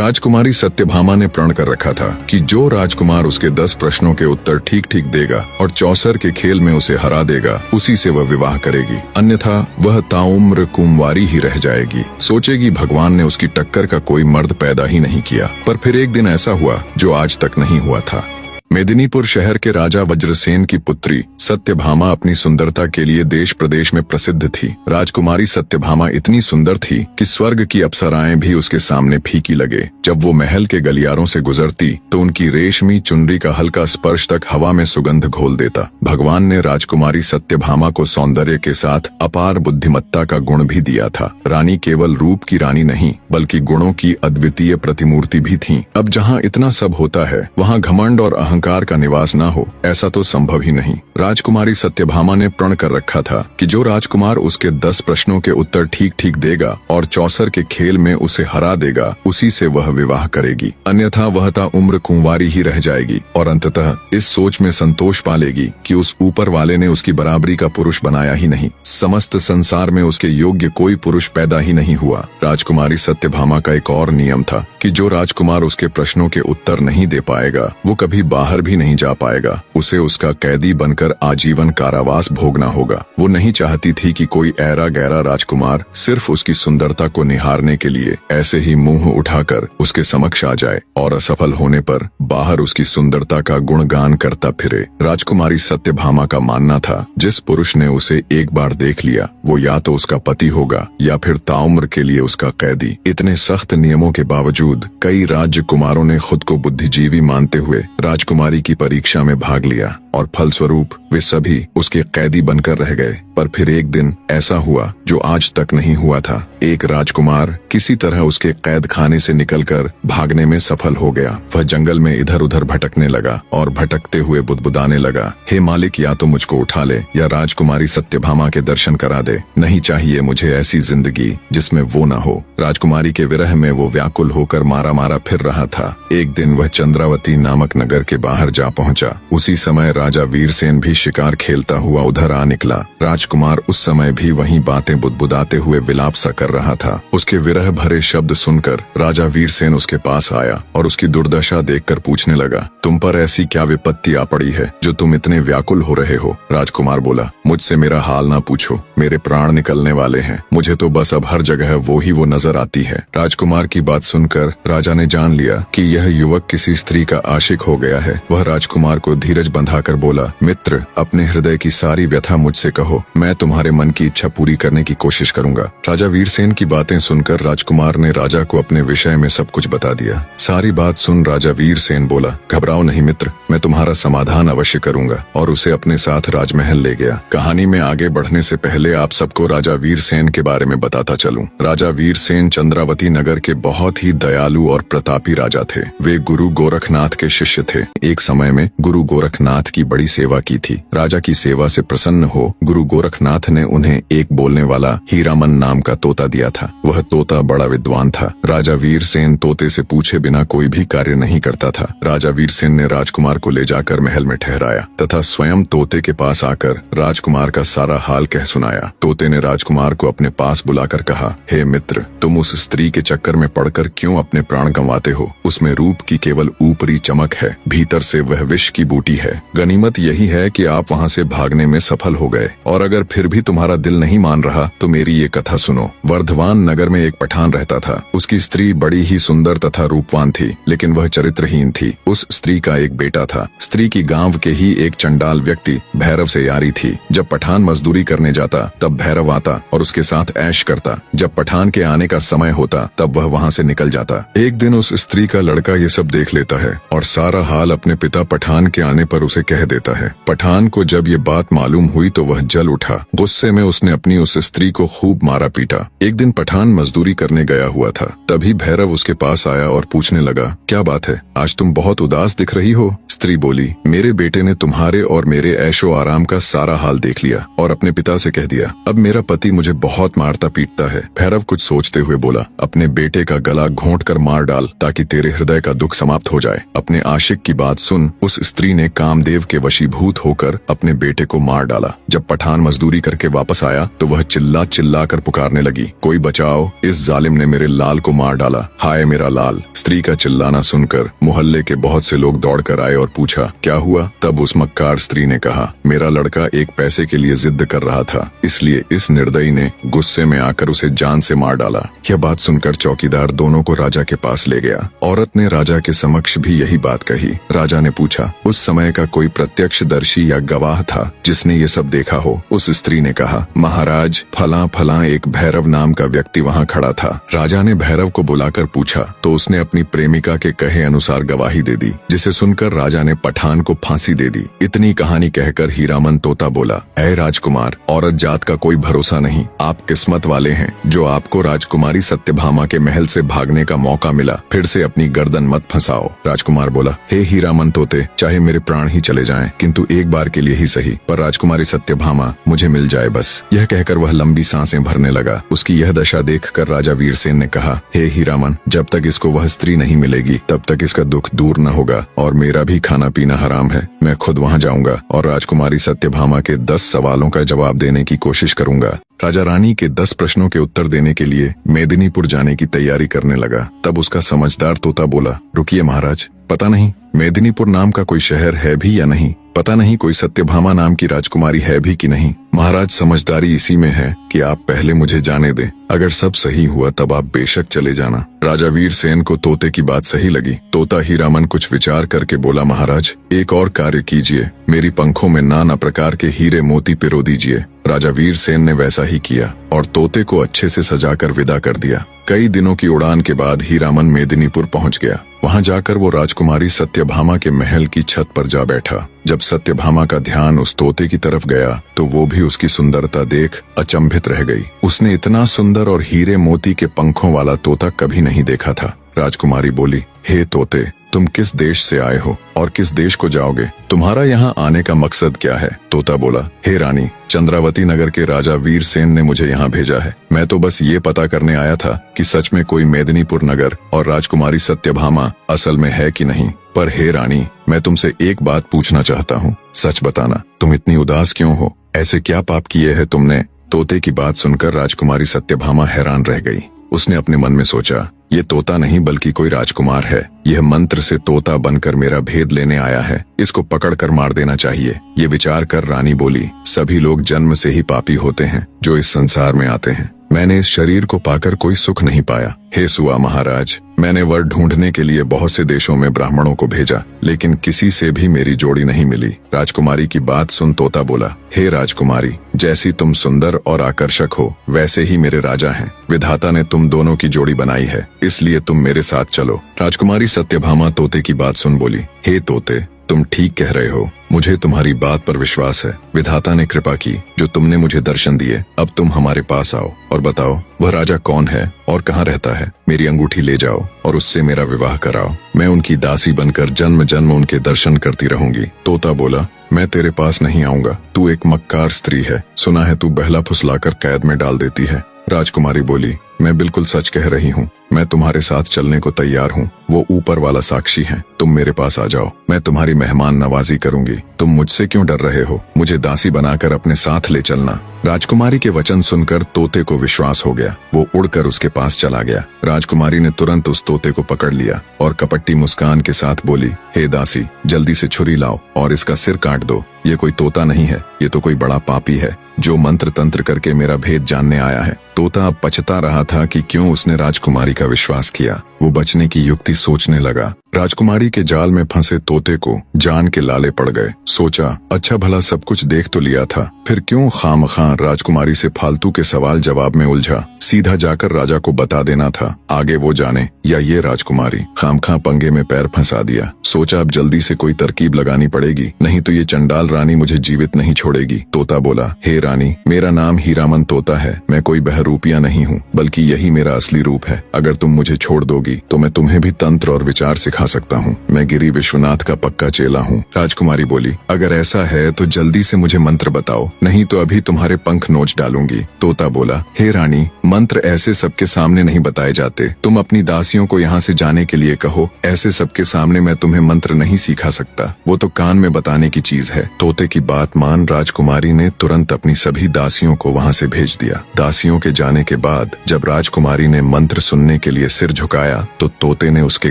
राजकुमारी सत्यभामा ने प्रण कर रखा था कि जो राजकुमार उसके 10 प्रश्नों के उत्तर ठीक ठीक देगा और चौसर के खेल में उसे हरा देगा, उसी से वह विवाह करेगी, अन्यथा वह ताउम्र कुंवारी ही रह जाएगी। सोचेगी भगवान ने उसकी टक्कर का कोई मर्द पैदा ही नहीं किया। पर फिर एक दिन ऐसा हुआ जो आज तक नहीं हुआ था। मेदिनीपुर शहर के राजा वज्रसेन की पुत्री सत्यभामा अपनी सुंदरता के लिए देश प्रदेश में प्रसिद्ध थी। राजकुमारी सत्यभामा इतनी सुंदर थी कि स्वर्ग की अप्सराएं भी उसके सामने फीकी लगे। जब वो महल के गलियारों से गुजरती तो उनकी रेशमी चुनरी का हल्का स्पर्श तक हवा में सुगंध घोल देता। भगवान ने राजकुमारी सत्यभामा को सौंदर्य के साथ अपार बुद्धिमत्ता का गुण भी दिया था। रानी केवल रूप की रानी नहीं बल्कि गुणों की अद्वितीय प्रतिमूर्ति भी थी। अब जहाँ इतना सब होता है वहाँ घमंड और अहंकार का निवास ना हो, ऐसा तो संभव ही नहीं। राजकुमारी सत्यभामा ने प्रण कर रखा था कि जो राजकुमार उसके 10 प्रश्नों के उत्तर ठीक ठीक देगा और चौसर के खेल में उसे हरा देगा, उसी से वह विवाह करेगी, अन्यथा वह ताउम्र कुंवारी ही रह जाएगी। और अंततः इस सोच में संतोष पालेगी कि उस ऊपर वाले ने उसकी बराबरी का पुरुष बनाया ही नहीं, समस्त संसार में उसके योग्य कोई पुरुष पैदा ही नहीं हुआ। राजकुमारी सत्यभामा का एक और नियम था कि जो राजकुमार उसके प्रश्नों के उत्तर नहीं दे पाएगा वो कभी बाहर भी नहीं जा पाएगा, उसे उसका कैदी बनकर आजीवन कारावास भोगना होगा। वो नहीं चाहती थी कि कोई ऐरा गैरा राजकुमार सिर्फ उसकी सुंदरता को निहारने के लिए ऐसे ही मुंह उठाकर उसके समक्ष आ जाए और असफल होने पर बाहर उसकी सुंदरता का गुणगान करता फिरे। राजकुमारी सत्यभामा का मानना था जिस पुरुष ने उसे एक बार देख लिया वो या तो उसका पति होगा या फिर ताउम्र के लिए उसका कैदी। इतने सख्त नियमों के बावजूद कई राजकुमारों ने खुद को बुद्धिजीवी मानते हुए राजकुमारी की परीक्षा में भाग लिया और फलस्वरूप वे सभी उसके कैदी बनकर रह गए। पर फिर एक दिन ऐसा हुआ जो आज तक नहीं हुआ था। एक राजकुमार किसी तरह उसके कैद खाने से निकलकर भागने में सफल हो गया। वह जंगल में इधर उधर भटकने लगा और भटकते हुए बुदबुदाने लगा, हे मालिक, या तो मुझको उठा ले या राजकुमारी सत्यभामा के दर्शन करा दे। नहीं चाहिए मुझे ऐसी जिंदगी जिसमें वो न हो। राजकुमारी के विरह में वो व्याकुल होकर मारा मारा फिर रहा था। एक दिन वह चंद्रावती नामक नगर के बाहर जा पहुंचा। उसी समय राजा वीरसेन भी शिकार खेलता हुआ उधर आ निकला। राजकुमार उस समय भी वहीं बातें बुदबुदाते हुए विलाप सा कर रहा था। उसके विरह भरे शब्द सुनकर राजा वीरसेन उसके पास आया और उसकी दुर्दशा देखकर पूछने लगा, तुम पर ऐसी क्या विपत्ति आ पड़ी है जो तुम इतने व्याकुल हो रहे हो? राजकुमार बोला, मुझसे मेरा हाल ना पूछो, मेरे प्राण निकलने वाले हैं। मुझे तो बस अब हर जगह वो नजर आती है। राजकुमार की बात सुनकर राजा ने जान लिया कि यह युवक किसी स्त्री का आशिक हो गया है। वह राजकुमार को धीरज बंधाकर बोला, मित्र, अपने हृदय की सारी व्यथा मुझसे कहो, मैं तुम्हारे मन की इच्छा पूरी करने की कोशिश करूंगा। राजा वीरसेन की बातें सुनकर राजकुमार ने राजा को अपने विषय में सब कुछ बता दिया। सारी बात सुन राजा वीरसेन बोला, घबराओ नहीं मित्र, मैं तुम्हारा समाधान अवश्य करूंगा, और उसे अपने साथ राजमहल ले गया। कहानी में आगे बढ़ने से पहले आप सबको राजा वीरसेन के बारे में बताता चलूं। राजा वीरसेन चंद्रावती नगर के बहुत ही दयालु और प्रतापी राजा थे। वे गुरु गोरखनाथ के शिष्य थे। एक समय में गुरु गोरखनाथ की बड़ी सेवा की थी। राजा की सेवा से प्रसन्न हो गुरु गोरखनाथ ने उन्हें एक बोलने वाला हीरामन नाम का तोता दिया था। वह तोता बड़ा विद्वान था। राजा वीरसेन तोते से पूछे बिना कोई भी कार्य नहीं करता था। राजा वीरसेन ने राजकुमार को ले जाकर महल में ठहराया तथा स्वयं तोते के पास आकर राजकुमार का सारा हाल कह सुनाया। तोते ने राजकुमार को अपने पास बुलाकर कहा, हे मित्र, तुम उस स्त्री के चक्कर में पड़कर क्यों अपने प्राण गंवाते हो? उसमें रूप की केवल ऊपरी चमक है, भीतर से वह विष की बूटी है। गनीमत यही है कि आप वहाँ से भागने में सफल हो गए, और अगर फिर भी तुम्हारा दिल नहीं मान रहा तो मेरी ये कथा सुनो। वर्धमान नगर में एक पठान रहता था। उसकी स्त्री बड़ी ही सुंदर तथा रूपवान थी, लेकिन वह चरित्रहीन थी। उस स्त्री का एक बेटा था। स्त्री की गांव के ही एक चंडाल व्यक्ति भैरव से यारी थी। जब पठान मजदूरी करने जाता तब भैरव आता और उसके साथ ऐश करता। जब पठान के आने का समय होता तब वह वहाँ से निकल जाता। एक दिन उस स्त्री का लड़का ये सब देख लेता है और सारा हाल अपने पिता पठान के आने पर उसे कह देता है। पठान को जब ये बात मालूम हुई तो वह जल उठा। गुस्से में उसने अपनी उस स्त्री को खूब मारा पीटा। एक दिन पठान मजदूरी करने गया हुआ था। तभी भैरव उसके पास आया और पूछने लगा, क्या बात है, आज तुम बहुत उदास दिख रही हो? स्त्री बोली, मेरे बेटे ने तुम्हारे और मेरे ऐशो आराम का सारा हाल देख लिया और अपने पिता से कह दिया, अब मेरा पति मुझे बहुत मारता पीटता है। भैरव कुछ सोचते हुए बोला, अपने बेटे का गला घोंट कर मार डाल ताकि तेरे हृदय का दुख समाप्त हो जाए। अपने आशिक की बात सुन उस स्त्री ने कामदेव के वशीभूत होकर अपने बेटे को मार डाला। जब पठान मजदूरी करके वापस आया तो वह चिल्ला चिल्ला कर पुकारने लगी, कोई बचाओ, इस जालिम ने मेरे लाल को मार डाला, हाय मेरा लाल। स्त्री का चिल्लाना सुनकर मोहल्ले के बहुत से लोग दौड़कर आए और पूछा, क्या हुआ? तब उस मक्कार स्त्री ने कहा, मेरा लड़का एक पैसे के लिए जिद कर रहा था, इसलिए इस निर्दयी ने गुस्से में आकर उसे जान से मार डाला। यह बात सुनकर चौकीदार दोनों को राजा के पास ले गया। औरत ने राजा के समक्ष भी यही बात कही। राजा ने पूछा, उस समय का कोई प्रत्यक्षदर्शी या गवाह था जिसने ये सब देखा हो? उस स्त्री ने कहा, महाराज, फला फला एक भैरव नाम का व्यक्ति वहाँ खड़ा था। राजा ने भैरव को बुलाकर पूछा तो उसने अपनी प्रेमिका के कहे अनुसार गवाही दे दी, जिसे सुनकर राजा ने पठान को फांसी दे दी। इतनी कहानी कहकर हीरामन तोता बोला, ऐ राजकुमार, औरत जात का कोई भरोसा नहीं, आप किस्मत वाले हैं जो आपको राजकुमारी सत्यभामा के महल से भागने का मौका मिला। फिर से अपनी गर्दन मत फंसाओ। राजकुमार बोला, हे हीरामन तोते, चाहे मेरे प्राण ही चले जाएं, किंतु एक बार के लिए ही सही, पर राजकुमारी सत्यभामा मुझे मिल जाए बस। यह कहकर वह लंबी सांसें भरने लगा। उसकी यह दशा देखकर राजा वीरसेन ने कहा, हे हीरामन, जब तक इसको वह स्त्री नहीं मिलेगी तब तक इसका दुख दूर न होगा और मेरा भी खाना पीना हराम है। मैं खुद वहाँ जाऊंगा और राजकुमारी सत्यभामा के 10 सवालों का जवाब देने की कोशिश करूंगा। राजा रानी के 10 प्रश्नों के उत्तर देने के लिए मेदिनीपुर जाने की तैयारी करने लगा। तब उसका समझदार तोता बोला, रुकिए महाराज, पता नहीं मेदिनीपुर नाम का कोई शहर है भी या नहीं, पता नहीं कोई सत्यभामा नाम की राजकुमारी है भी कि नहीं। महाराज, समझदारी इसी में है कि आप पहले मुझे जाने दें, अगर सब सही हुआ तब आप बेशक चले जाना। राजा वीरसेन को तोते की बात सही लगी। तोता हीरामन कुछ विचार करके बोला, महाराज, एक और कार्य कीजिए, मेरी पंखों में नाना प्रकार के हीरे मोती पिरो दीजिए। राजा वीरसेन ने वैसा ही किया और तोते को अच्छे से सजाकर विदा कर दिया। कई दिनों की उड़ान के बाद हीरामन मेदिनीपुर पहुंच गया। वहां जाकर वो राजकुमारी सत्यभामा के महल की छत पर जा बैठा। जब सत्यभामा का ध्यान उस तोते की तरफ गया तो वो भी उसकी सुंदरता देख अचंभित रह गई। उसने इतना सुंदर और हीरे मोती के पंखों वाला तोता कभी नहीं देखा था। राजकुमारी बोली, हे तोते, तुम किस देश से आए हो और किस देश को जाओगे? तुम्हारा यहाँ आने का मकसद क्या है? तोता बोला, हे रानी, चंद्रावती नगर के राजा वीरसेन ने मुझे यहाँ भेजा है। मैं तो बस ये पता करने आया था कि सच में कोई मेदिनीपुर नगर और राजकुमारी सत्यभामा असल में है कि नहीं। पर हे रानी, मैं तुमसे एक बात पूछना चाहता हूँ, सच बताना, तुम इतनी उदास क्यों हो? ऐसे क्या पाप किए हैं तुमने? तोते की बात सुनकर राजकुमारी सत्यभामा हैरान रह गई। उसने अपने मन में सोचा, ये तोता नहीं बल्कि कोई राजकुमार है। यह मंत्र से तोता बनकर मेरा भेद लेने आया है, इसको पकड़कर मार देना चाहिए। ये विचार कर रानी बोली, सभी लोग जन्म से ही पापी होते हैं जो इस संसार में आते हैं। मैंने इस शरीर को पाकर कोई सुख नहीं पाया। हे सुआ महाराज, मैंने वर ढूंढने के लिए बहुत से देशों में ब्राह्मणों को भेजा, लेकिन किसी से भी मेरी जोड़ी नहीं मिली। राजकुमारी की बात सुन तोता बोला, हे राजकुमारी, जैसी तुम सुंदर और आकर्षक हो वैसे ही मेरे राजा हैं। विधाता ने तुम दोनों की जोड़ी बनाई है, इसलिए तुम मेरे साथ चलो। राजकुमारी सत्यभामा तोते की बात सुन बोली, हे तोते, तुम ठीक कह रहे हो, मुझे तुम्हारी बात पर विश्वास है। विधाता ने कृपा की जो तुमने मुझे दर्शन दिए। अब तुम हमारे पास आओ और बताओ वह राजा कौन है और कहाँ रहता है। मेरी अंगूठी ले जाओ और उससे मेरा विवाह कराओ। मैं उनकी दासी बनकर जन्म जन्म उनके दर्शन करती रहूंगी। तोता बोला, मैं तेरे पास नहीं आऊंगा, तू एक मक्कार स्त्री है, सुना है तू बहला फुसलाकर कैद में डाल देती है। राजकुमारी बोली, मैं बिल्कुल सच कह रही हूँ, मैं तुम्हारे साथ चलने को तैयार हूँ, वो ऊपर वाला साक्षी है। तुम मेरे पास आ जाओ, मैं तुम्हारी मेहमान नवाजी करूंगी। तुम मुझसे क्यों डर रहे हो? मुझे दासी बनाकर अपने साथ ले चलना। राजकुमारी के वचन सुनकर तोते को विश्वास हो गया। वो उड़कर उसके पास चला गया। राजकुमारी ने तुरंत उस तोते को पकड़ लिया और कपट्टी मुस्कान के साथ बोली, हे दासी, जल्दी से छुरी लाओ और इसका सिर काट दो। ये कोई तोता नहीं है, ये तो कोई बड़ा पापी है जो मंत्र तंत्र करके मेरा भेद जानने आया है। तोता अब पछता रहा था कि क्यों उसने राजकुमारी का विश्वास किया। वो बचने की युक्ति सोचने लगा। राजकुमारी के जाल में फंसे तोते को जान के लाले पड़ गए। सोचा, अच्छा भला सब कुछ देख तो लिया था, फिर क्यों खामखां राजकुमारी से फालतू के सवाल जवाब में उलझा। सीधा जाकर राजा को बता देना था, आगे वो जाने या ये राजकुमारी। खामखां पंगे में पैर फंसा दिया। सोचा अब जल्दी से कोई तरकीब लगानी पड़ेगी, नहीं तो ये चंडाल रानी मुझे जीवित नहीं छोड़ेगी। तोता बोला, हे रानी, मेरा नाम हीरामन तोता है, मैं कोई बहरूपिया नहीं हूँ, बल्कि यही मेरा असली रूप है। अगर तुम मुझे छोड़ दोगी तो मैं तुम्हें भी तंत्र और विचार सिखा सिखा सकता हूँ। मैं गिरी विश्वनाथ का पक्का चेला हूँ। राजकुमारी बोली, अगर ऐसा है तो जल्दी से मुझे मंत्र बताओ, नहीं तो अभी तुम्हारे पंख नोच डालूंगी। तोता बोला, हे रानी, मंत्र ऐसे सबके सामने नहीं बताए जाते। तुम अपनी दासियों को यहाँ से जाने के लिए कहो। ऐसे सबके सामने मैं तुम्हें मंत्र नहीं सिखा सकता, वो तो कान में बताने की चीज है। तोते की बात मान राजकुमारी ने तुरंत अपनी सभी दासियों को वहाँ से भेज दिया। दासियों के जाने के बाद जब राजकुमारी ने मंत्र सुनने के लिए सिर झुकाया तो तोते ने उसके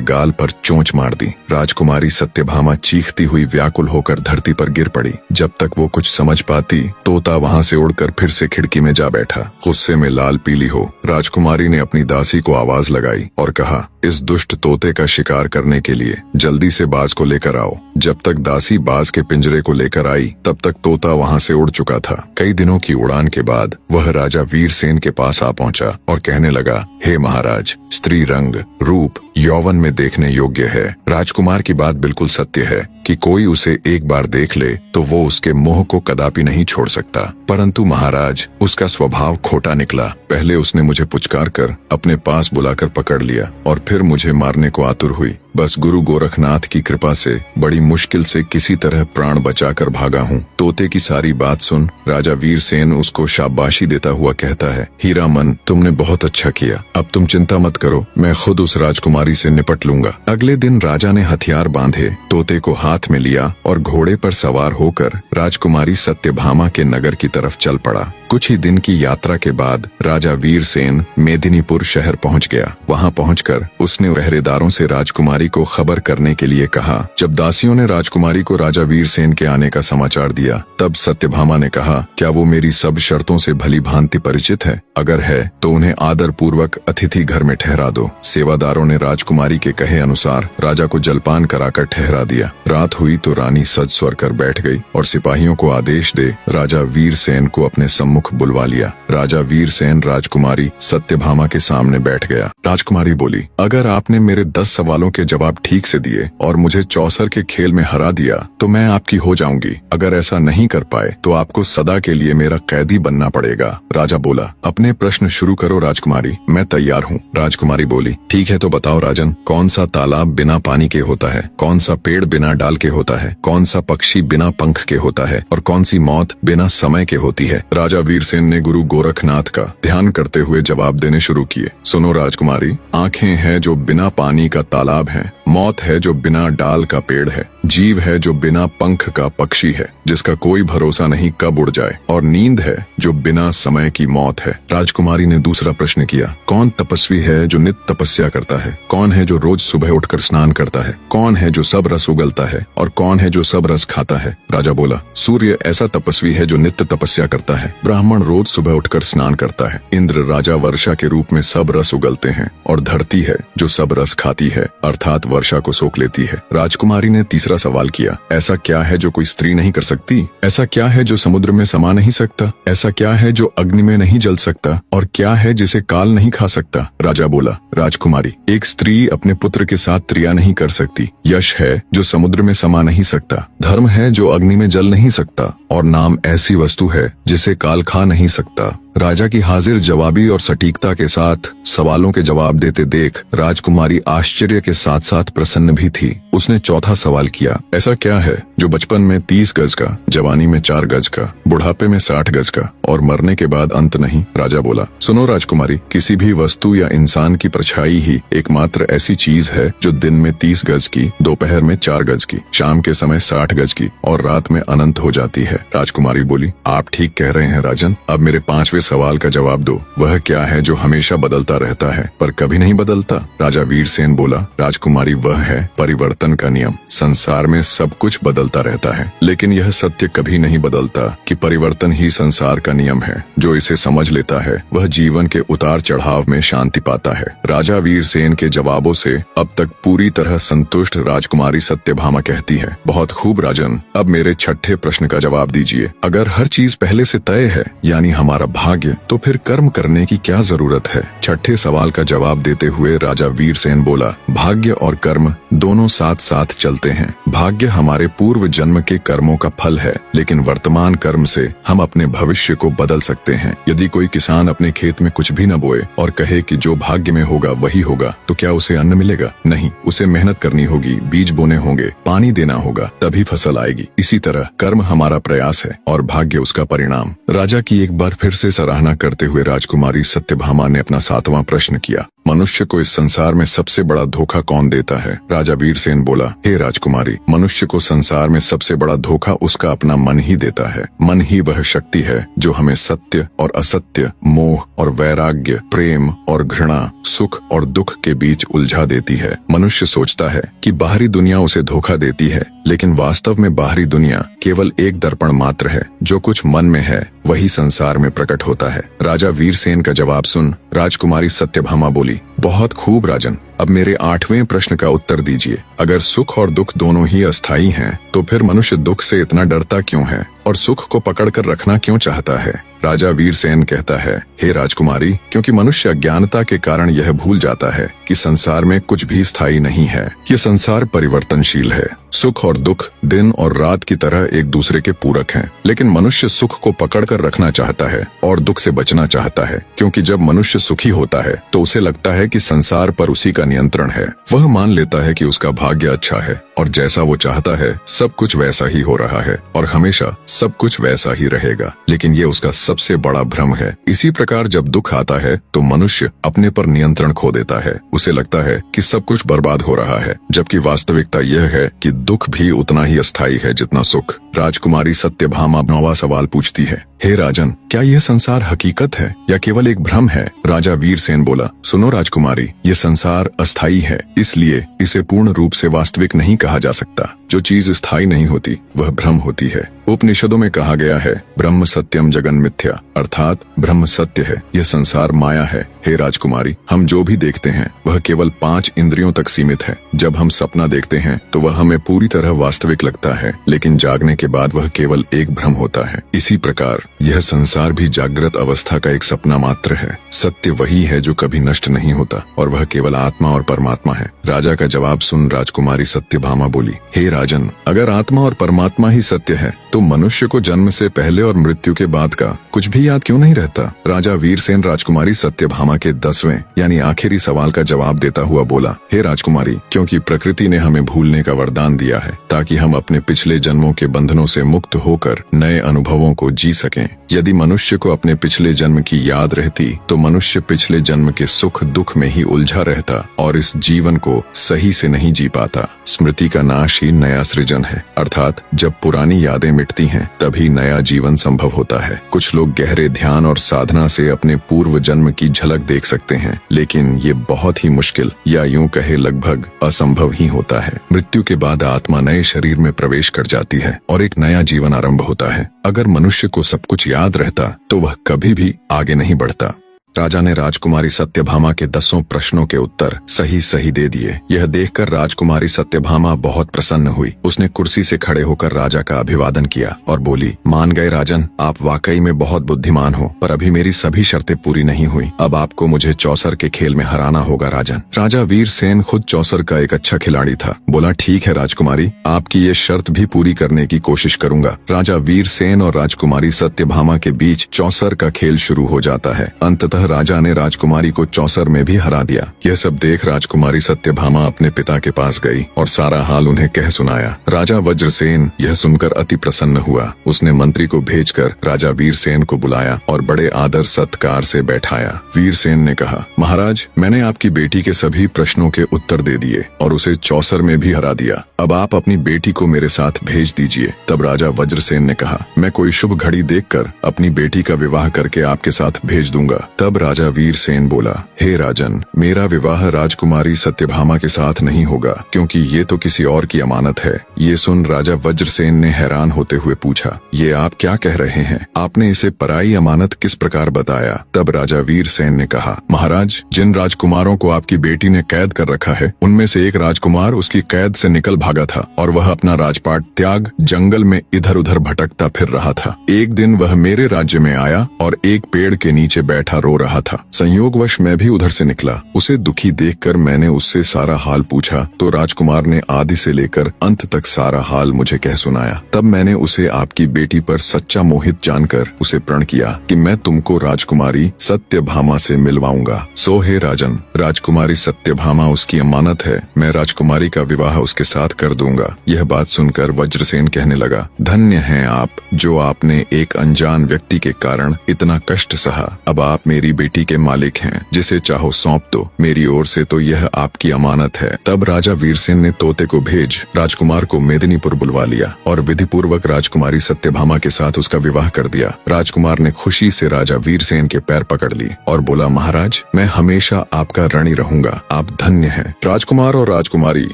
गाल पर चोंच मार दी। राजकुमारी सत्यभामा चीखती हुई व्याकुल होकर धरती पर गिर पड़ी। जब तक वो कुछ समझ पाती, तोता वहाँ से उड़कर फिर से खिड़की में जा बैठा। गुस्से में लाल पीली हो राजकुमारी ने अपनी दासी को आवाज लगाई और कहा, इस दुष्ट तोते का शिकार करने के लिए जल्दी से बाज को लेकर आओ। जब तक दासी बाज के पिंजरे को लेकर आई तब तक तोता वहाँ से उड़ चुका था। कई दिनों की उड़ान के बाद वह राजा वीरसेन के पास आ पहुंचा और कहने लगा, हे महाराज, स्त्री रंग, रूप, यौवन में देखने योग्य है। राजकुमार की बात बिल्कुल सत्य है कि कोई उसे एक बार देख ले तो वो उसके मोह को कदापि नहीं छोड़ सकता। परंतु महाराज, उसका स्वभाव खोटा निकला। पहले उसने मुझे पुचकार कर अपने पास बुलाकर पकड़ लिया और फिर मुझे मारने को आतुर हुई। बस गुरु गोरखनाथ की कृपा से बड़ी मुश्किल से किसी तरह प्राण बचाकर भागा हूँ। तोते की सारी बात सुन राजा वीरसेन उसको शाबाशी देता हुआ कहता है, हीरामन, तुमने बहुत अच्छा किया। अब तुम चिंता मत करो, मैं खुद उस राजकुमारी से निपट लूंगा। अगले दिन राजा ने हथियार बांधे, तोते को हाथ में लिया और घोड़े पर सवार होकर राजकुमारी सत्यभामा के नगर की तरफ चल पड़ा। कुछ ही दिन की यात्रा के बाद राजा वीरसेन मेदिनीपुर शहर पहुंच गया। वहां पहुंचकर उसने पहरेदारों से राजकुमारी को खबर करने के लिए कहा। जब दासियों ने राजकुमारी को राजा वीरसेन के आने का समाचार दिया तब सत्यभामा ने कहा, क्या वो मेरी सब शर्तों से भली भांति परिचित है? अगर है तो उन्हें आदर पूर्वक अतिथि घर में ठहरा दो। सेवादारों ने राजकुमारी के कहे अनुसार राजा को जलपान कराकर ठहरा दिया। रात हुई तो रानी सज स्वर कर बैठ गई और सिपाहियों को आदेश दे राजा वीरसेन को अपने सम्मुख बुलवा लिया। राजा वीरसेन राजकुमारी सत्यभामा के सामने बैठ गया। राजकुमारी बोली, अगर आपने मेरे 10 सवालों के जवाब ठीक से दिए और मुझे चौसर के खेल में हरा दिया तो मैं आपकी हो जाऊंगी। अगर ऐसा नहीं कर पाए तो आपको सदा के लिए मेरा कैदी बनना पड़ेगा। राजा बोला, अपने प्रश्न शुरू करो राजकुमारी, मैं तैयार हूँ। राजकुमारी बोली, ठीक है तो बताओ राजन, कौन सा तालाब बिना पानी के होता है? कौन सा पेड़ बिना डाल के होता है? कौन सा पक्षी बिना पंख के होता है? और कौन सी मौत बिना समय के होती है? राजा वीरसेन ने गुरु गोरखनाथ का ध्यान करते हुए जवाब देने शुरू किए। सुनो राजकुमारी, आंखें हैं जो बिना पानी का तालाब है, मौत है जो बिना डाल का पेड़ है, जीव है जो बिना पंख का पक्षी है जिसका कोई भरोसा नहीं कब उड़ जाए, और नींद है जो बिना समय की मौत है। राजकुमारी ने दूसरा प्रश्न किया, कौन तपस्वी है जो नित्य तपस्या करता है? कौन है जो रोज सुबह उठकर स्नान करता है? कौन है जो सब रस उगलता है और कौन है जो सब रस खाता है? राजा बोला, सूर्य ऐसा तपस्वी है जो नित्य तपस्या करता है। ब्राह्मण रोज सुबह उठकर स्नान करता है। इंद्र राजा वर्षा के रूप में सब रस उगलते हैं और धरती है जो सब रस खाती है अर्थात वर्षा को सोख लेती है। राजकुमारी ने तीसरा सवाल किया, ऐसा क्या है जो कोई स्त्री नहीं कर सकती? ऐसा क्या है जो समुद्र में समा नहीं सकता? ऐसा क्या है जो अग्नि में नहीं जल सकता? और क्या है जिसे काल नहीं खा सकता? राजा बोला, राजकुमारी, एक स्त्री अपने पुत्र के साथ त्रिया नहीं कर सकती। यश है जो समुद्र में समा नहीं सकता। धर्म है जो अग्नि में जल नहीं सकता। और नाम ऐसी वस्तु है जिसे काल खा नहीं सकता। राजा की हाजिर जवाबी और सटीकता के साथ सवालों के जवाब देते देख राजकुमारी आश्चर्य के साथ साथ प्रसन्न भी थी। उसने चौथा सवाल किया, ऐसा क्या है जो बचपन में 30 गज का, जवानी में 4 गज का, बुढ़ापे में 60 गज का और मरने के बाद अंत नहीं? राजा बोला, सुनो राजकुमारी, किसी भी वस्तु या इंसान की परछाई ही एकमात्र ऐसी चीज है जो दिन में 30 गज की, दोपहर में 4 गज की, शाम के समय 60 गज की और रात में अनंत हो जाती है। राजकुमारी बोली, आप ठीक कह रहे हैं राजन। अब मेरे 5वें सवाल का जवाब दो, वह क्या है जो हमेशा बदलता रहता है पर कभी नहीं बदलता? राजा वीरसेन बोला, राजकुमारी, वह है परिवर्तन का नियम। संसार में सब कुछ बदलता रहता है लेकिन यह सत्य कभी नहीं बदलता कि परिवर्तन ही संसार का नियम है। जो इसे समझ लेता है वह जीवन के उतार चढ़ाव में शांति पाता है। राजा वीरसेन के जवाबों से अब तक पूरी तरह संतुष्ट राजकुमारी सत्यभामा कहती है, बहुत खूब राजन, अब मेरे 6ठे प्रश्न का जवाब दीजिए। अगर हर चीज पहले से तय है यानी हमारा भाग्य, तो फिर कर्म करने की क्या जरूरत है? 6ठे सवाल का जवाब देते हुए राजा वीरसेन बोला, भाग्य और कर्म दोनों साथ साथ चलते हैं। भाग्य हमारे पूर्व जन्म के कर्मों का फल है, लेकिन वर्तमान कर्म से हम अपने भविष्य को बदल सकते हैं। यदि कोई किसान अपने खेत में कुछ भी न बोए और कहे कि जो भाग्य में होगा वही होगा, तो क्या उसे अन्न मिलेगा? नहीं, उसे मेहनत करनी होगी, बीज बोने होंगे, पानी देना होगा, तभी फसल आएगी। इसी तरह कर्म हमारा प्रयास है और भाग्य उसका परिणाम। राजा की एक बार फिर से सराहना करते हुए राजकुमारी सत्यभामा ने अपना 7वां प्रश्न किया। मनुष्य को इस संसार में सबसे बड़ा धोखा कौन देता है? राजा वीरसेन बोला, हे राजकुमारी, मनुष्य को संसार में सबसे बड़ा धोखा उसका अपना मन ही देता है। मन ही वह शक्ति है जो हमें सत्य और असत्य, मोह और वैराग्य, प्रेम और घृणा, सुख और दुख के बीच उलझा देती है। मनुष्य सोचता है कि बाहरी दुनिया उसे धोखा देती है, लेकिन वास्तव में बाहरी दुनिया केवल एक दर्पण मात्र है। जो कुछ मन में है वही संसार में प्रकट होता है। राजा वीरसेन का जवाब सुन राजकुमारी सत्यभामा बोली, बहुत खूब राजन, अब मेरे 8वें प्रश्न का उत्तर दीजिए। अगर सुख और दुख दोनों ही अस्थायी हैं, तो फिर मनुष्य दुख से इतना डरता क्यों है और सुख को पकड़कर रखना क्यों चाहता है? राजा वीरसेन कहता है, हे राजकुमारी, क्योंकि मनुष्य अज्ञानता के कारण यह भूल जाता है कि संसार में कुछ भी स्थायी नहीं है। ये संसार परिवर्तनशील है। सुख और दुख दिन और रात की तरह एक दूसरे के पूरक हैं, लेकिन मनुष्य सुख को पकड़कर रखना चाहता है और दुख से बचना चाहता है, क्योंकि जब मनुष्य सुखी होता है तो उसे लगता है कि संसार पर उसी का नियंत्रण है। वह मान लेता है कि उसका भाग्य अच्छा है और जैसा वो चाहता है सब कुछ वैसा ही हो रहा है और हमेशा सब कुछ वैसा ही रहेगा, लेकिन ये उसका सबसे बड़ा भ्रम है। इसी प्रकार जब दुख आता है तो मनुष्य अपने पर नियंत्रण खो देता है। उसे लगता है कि सब कुछ बर्बाद हो रहा है, जबकि वास्तविकता यह है कि दुख भी उतना ही अस्थायी है जितना सुख। राजकुमारी सत्यभामा 9वां सवाल पूछती है, हे राजन, क्या यह संसार हकीकत है या केवल एक भ्रम है? राजा वीरसेन बोला, सुनो राजकुमारी, ये संसार अस्थायी है, इसलिए इसे पूर्ण रूप से वास्तविक नहीं कहा जा सकता। जो चीज स्थायी नहीं होती वह भ्रम होती है। उपनिषदों में कहा गया है, ब्रह्म सत्यम जगन मिथ्या, अर्थात ब्रह्म सत्य है, यह संसार माया है। हे राजकुमारी, हम जो भी देखते हैं वह केवल 5 इंद्रियों तक सीमित है। जब हम सपना देखते हैं तो वह हमें पूरी तरह वास्तविक लगता है, लेकिन जागने के बाद वह केवल एक भ्रम होता है। इसी प्रकार यह संसार भी जागृत अवस्था का एक सपना मात्र है। सत्य वही है जो कभी नष्ट नहीं होता और वह केवल आत्मा और परमात्मा है। राजा का जवाब सुन राजकुमारी सत्यभामा बोली, हे राजन, अगर आत्मा और परमात्मा ही सत्य है तो मनुष्य को जन्म से पहले और मृत्यु के बाद का कुछ भी याद क्यों नहीं रहता? राजा वीरसेन राजकुमारी सत्यभामा के 10वें यानी आखिरी सवाल का जवाब देता हुआ बोला, हे राजकुमारी, क्योंकि प्रकृति ने हमें भूलने का वरदान दिया है ताकि हम अपने पिछले जन्मों के बंधनों से मुक्त होकर नए अनुभवों को जी सकें। यदि मनुष्य को अपने पिछले जन्म की याद रहती तो मनुष्य पिछले जन्म के सुख दुख में ही उलझा रहता और इस जीवन को सही से नहीं जी पाता। स्मृति का नाश ही नया सृजन है, अर्थात जब पुरानी यादें मिटती हैं तभी नया जीवन संभव होता है। कुछ लोग गहरे ध्यान और साधना से अपने पूर्व जन्म की झलक देख सकते हैं, लेकिन ये बहुत ही मुश्किल या यूं कहे लगभग असंभव ही होता है। मृत्यु के बाद आत्मा नए शरीर में प्रवेश कर जाती है और एक नया जीवन आरंभ होता है। अगर मनुष्य को सब कुछ याद रहता तो वह कभी भी आगे नहीं बढ़ता। राजा ने राजकुमारी सत्यभामा के 10 प्रश्नों के उत्तर सही सही दे दिए। यह देखकर राजकुमारी सत्यभामा बहुत प्रसन्न हुई। उसने कुर्सी से खड़े होकर राजा का अभिवादन किया और बोली, मान गए राजन, आप वाकई में बहुत बुद्धिमान हो, पर अभी मेरी सभी शर्तें पूरी नहीं हुई। अब आपको मुझे चौसर के खेल में हराना होगा राजन। राजा वीरसेन खुद चौसर का एक अच्छा खिलाड़ी था। बोला, ठीक है राजकुमारी, आपकी ये शर्त भी पूरी करने की कोशिश करूंगा। राजा वीरसेन और राजकुमारी सत्यभामा के बीच चौसर का खेल शुरू हो जाता है। अंततः राजा ने राजकुमारी को चौसर में भी हरा दिया। यह सब देख राजकुमारी सत्यभामा अपने पिता के पास गई और सारा हाल उन्हें कह सुनाया। राजा वज्रसेन यह सुनकर अति प्रसन्न हुआ। उसने मंत्री को भेजकर राजा वीरसेन को बुलाया और बड़े आदर सत्कार से बैठाया। वीरसेन ने कहा, महाराज, मैंने आपकी बेटी के सभी प्रश्नों के उत्तर दे दिए और उसे चौसर में भी हरा दिया। अब आप अपनी बेटी को मेरे साथ भेज दीजिए। तब राजा वज्रसेन ने कहा, मैं कोई शुभ घड़ी देखकर अपनी बेटी का विवाह करके आपके साथ भेज दूंगा। तब राजा वीरसेन बोला, हे राजन, मेरा विवाह राजकुमारी सत्यभामा के साथ नहीं होगा, क्योंकि ये तो किसी और की अमानत है। ये सुन राजा वज्रसेन ने हैरान होते हुए पूछा, ये आप क्या कह रहे हैं? आपने इसे पराई अमानत किस प्रकार बताया? तब राजा वीरसेन ने कहा, महाराज, जिन राजकुमारों को आपकी बेटी ने कैद कर रखा है, उनमें से एक राजकुमार उसकी कैद से निकल भागा था और वह अपना राजपाट त्याग जंगल में इधर उधर भटकता फिर रहा था। एक दिन वह मेरे राज्य में आया और एक पेड़ के नीचे बैठा रो रहा था। संयोगवश मैं भी उधर से निकला। उसे दुखी देखकर मैंने उससे सारा हाल पूछा तो राजकुमार ने आदि से लेकर अंत तक सारा हाल मुझे कह सुनाया। तब मैंने उसे आपकी बेटी पर सच्चा मोहित जानकर उसे प्रण किया कि मैं तुमको राजकुमारी सत्यभामा से मिलवाऊंगा। सो हे राजन, राजकुमारी सत्यभामा उसकी अमानत है। मैं राजकुमारी का विवाह उसके साथ कर दूंगा। यह बात सुनकर वज्रसेन कहने लगा, धन्य हैं आप जो आपने एक अनजान व्यक्ति के कारण इतना कष्ट सहा। अब आप मेरी बेटी के मालिक हैं, जिसे चाहो सौंप दो। मेरी ओर से तो यह आपकी अमानत है। तब राजा वीरसेन ने तोते को भेज राजकुमार को मेदिनीपुर बुलवा लिया और विधि पूर्वक राजकुमारी सत्यभामा के साथ उसका विवाह कर दिया। राजकुमार ने खुशी से राजा वीरसेन के पैर पकड़ ली और बोला, महाराज मैं हमेशा आपका ऋणी रहूंगा, आप धन्य हैं। राजकुमार और राजकुमारी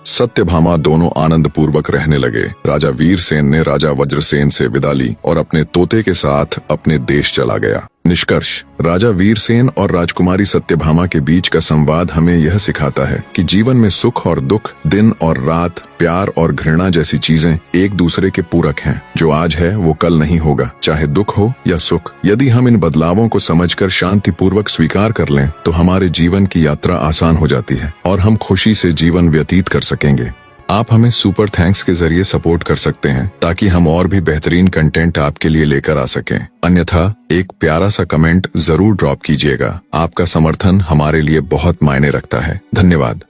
सत्यभामा दोनों आनंद पूर्वक रहने लगे। राजा वीरसेन ने राजा वज्रसेन से विदा ली और अपने तोते के साथ अपने देश चला गया। निष्कर्ष, राजा वीरसेन और राजकुमारी सत्यभामा के बीच का संवाद हमें यह सिखाता है कि जीवन में सुख और दुख, दिन और रात, प्यार और घृणा जैसी चीजें एक दूसरे के पूरक हैं। जो आज है वो कल नहीं होगा, चाहे दुख हो या सुख। यदि हम इन बदलावों को समझकर शांतिपूर्वक स्वीकार कर लें तो हमारे जीवन की यात्रा आसान हो जाती है और हम खुशी से जीवन व्यतीत कर सकेंगे। आप हमें सुपर थैंक्स के जरिए सपोर्ट कर सकते हैं ताकि हम और भी बेहतरीन कंटेंट आपके लिए लेकर आ सकें। अन्यथा एक प्यारा सा कमेंट जरूर ड्रॉप कीजिएगा। आपका समर्थन हमारे लिए बहुत मायने रखता है। धन्यवाद।